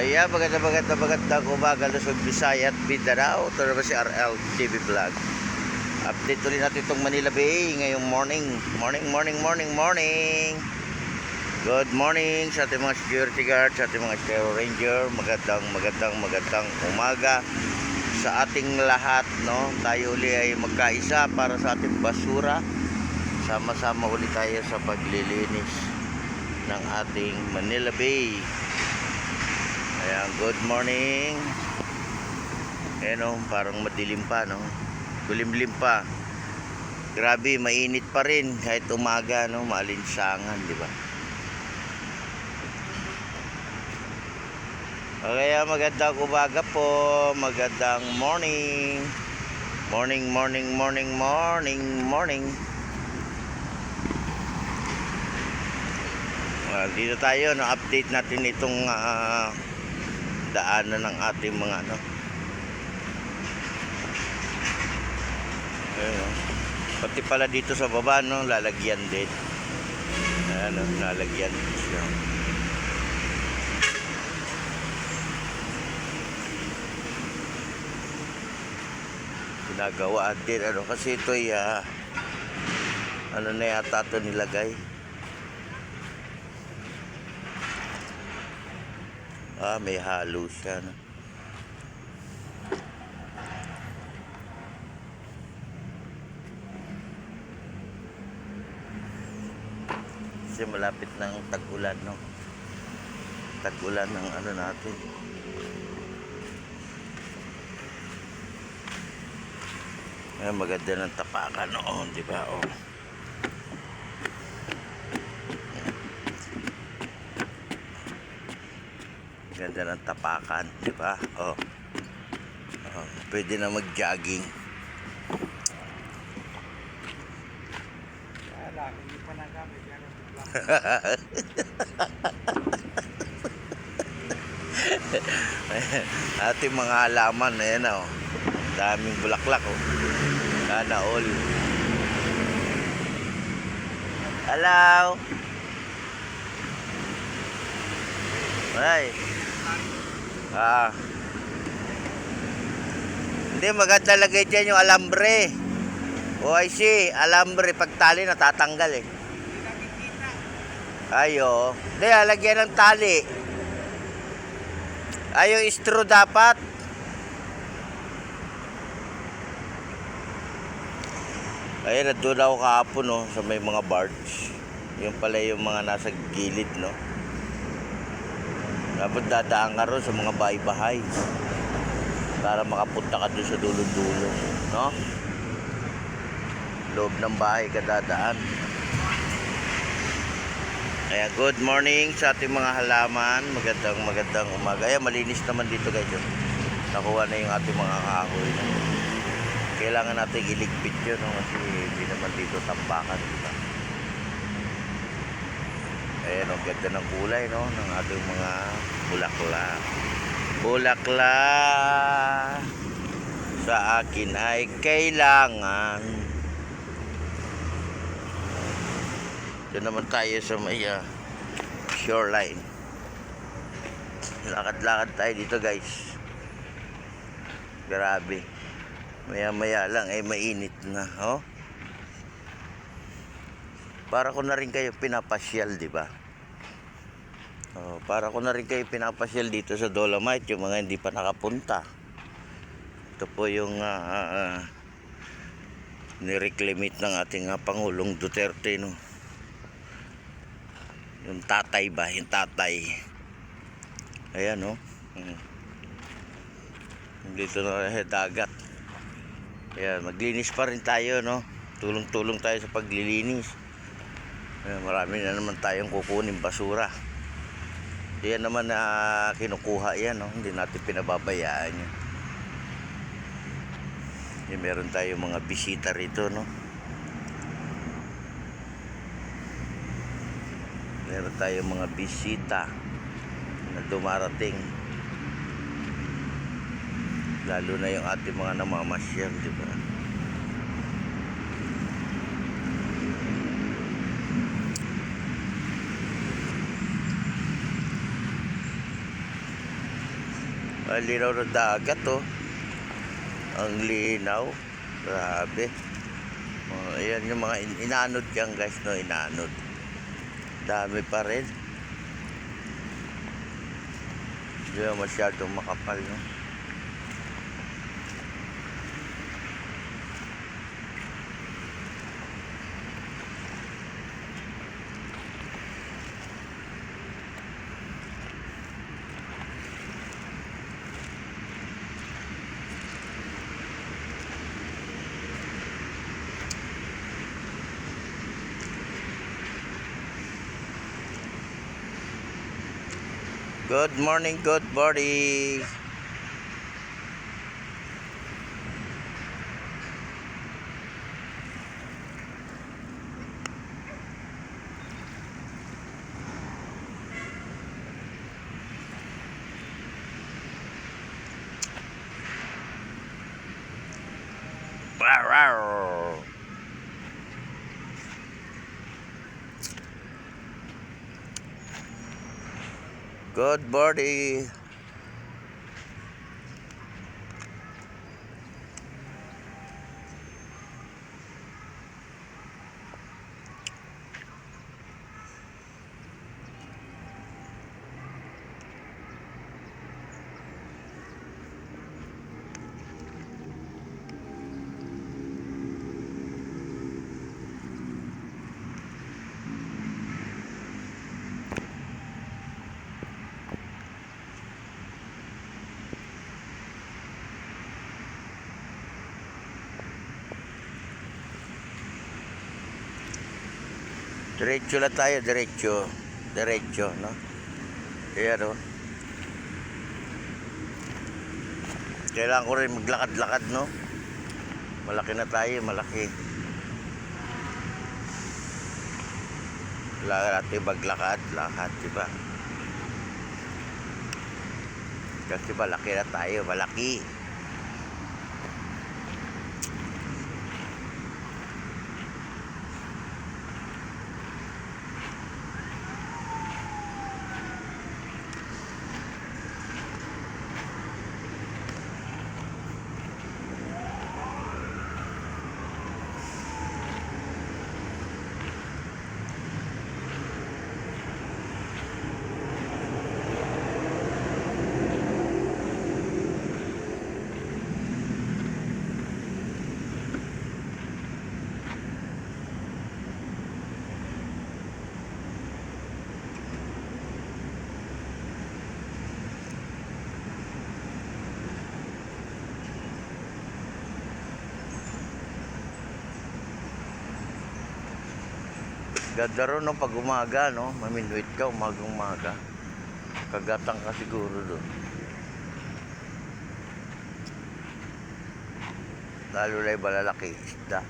Ayan, magandang umaga, Luzon, Visayas at Mindanao. Ito naman si RL TV Vlog. Update ulit natin itong Manila Bay ngayong morning. Morning. Good morning sa ating mga security guard, sa ating mga Stereo Ranger. Magandang umaga sa ating lahat, no? Tayo uli ay magkaisa para sa ating basura. Sama-sama ulit tayo sa paglilinis ng ating Manila Bay. Ayan, good morning. Ayan o, parang madilim pa, no? Kulimlim pa. Grabe, mainit pa rin kahit umaga, no? Maalinsangan, di ba? Okay, magandang umaga po. Magandang morning. Morning. Dito tayo, no? Update natin itong daanan ng ating mga ayun, pati pala dito sa baba, no, lalagyan din. Ano, lalagyan siya. Ginagawa din, ano, kasi ito ay ano na yata ito nilagay. May halo siya, no? Kasi malapit ng tag-ulan, no? Tag-ulan ng ano natin. Ay, maganda ng tapakan noon, di ba? Oh. Ganda ng tapakan, di ba? Oh. Pwede na mag-jogging. Hindi pa nagamit yan. Ating mga halaman, ayan, oh. Daming bulaklak, oh. Sana all. Hello. Ay. Hindi, maganda lagay dyan yung alambre. O I see, alambre pagtali natatanggal eh. Ayo. Hindi, lagyan ng tali. Yung straw dapat. Ayun, nandun ako kahapon, no, sa may mga barge. Yung pala yung mga nasa gilid, no. Dapat dadaan ka ron sa mga bahay-bahay para makapunta ka doon sa dulo-dulo, no? Loob ng bahay ka dadaan. Kaya good morning sa ating mga halaman. Magandang umaga. Ayan, malinis naman dito, guys. Nakuha na yung ating mga kahoy. Kailangan natin iligpit yun, no? Kasi hindi naman dito tambakan, diba? Ayan, ang ganda ng kulay, no, ng ating mga bulaklak sa akin ay kailangan. Doon naman tayo sa may shoreline. Lakad tayo dito, guys. Grabe, maya lang ay mainit na, oh. Para ko na rin kayo pinapasyal, di ba? Para ko na rin kayo pinapasyal dito sa Dolomite, yung mga hindi pa nakapunta. Ito po yung nireclimate ng ating Pangulong Duterte, no? Yung tatay ba? Yung tatay. Ayan, no? Dito na dagat. Ayan, maglinis pa rin tayo, no? Tulong-tulong tayo sa paglilinis. Marami na naman tayong kukunin basura. Yan naman na kinukuha yan, no? Hindi natin pinababayaan yan. Meron tayong mga bisita rito, no? Meron tayong mga bisita na dumarating. Lalo na yung ating mga namamasyal, di ba? Ang linaw ng dagat, oh. Ang linaw. Grabe. Oh, ayan yung mga inanod yan, guys, no? Inanod. Dami pa rin. Hindi na masyadong makapal, no? Good morning, good morning. Wow. Good morning. Diretso lang tayo, diretso. Diretso, no? Ayan, oh. Kailangan ko rin maglakad-lakad, no? Malaki na tayo, malaki. Kailangan natin maglakad, lakad, diba? Kasi malaki na tayo, malaki. Ganda ron, no, pag umaga, no? Maminwit ka, umaga. Kagatang ka siguro doon. Lalo na yung malalaki isda.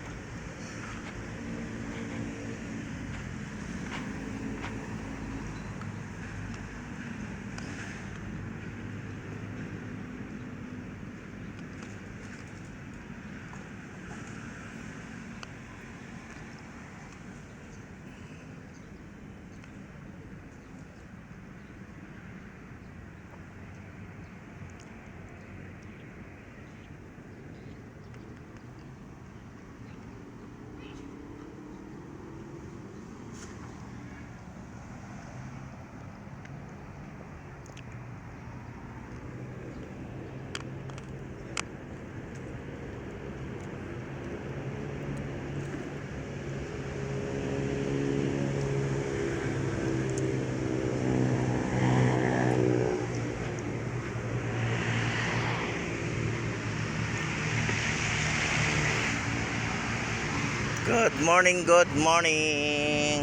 Good morning, good morning.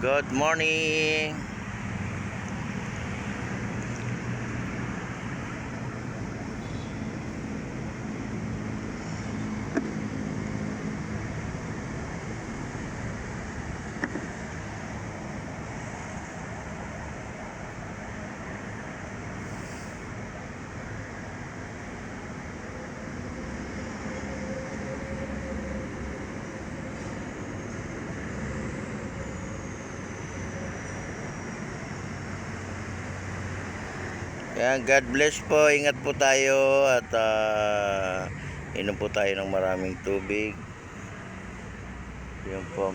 Good morning. Yan, God bless po. Ingat po tayo at inom po tayo ng maraming tubig. Yan po.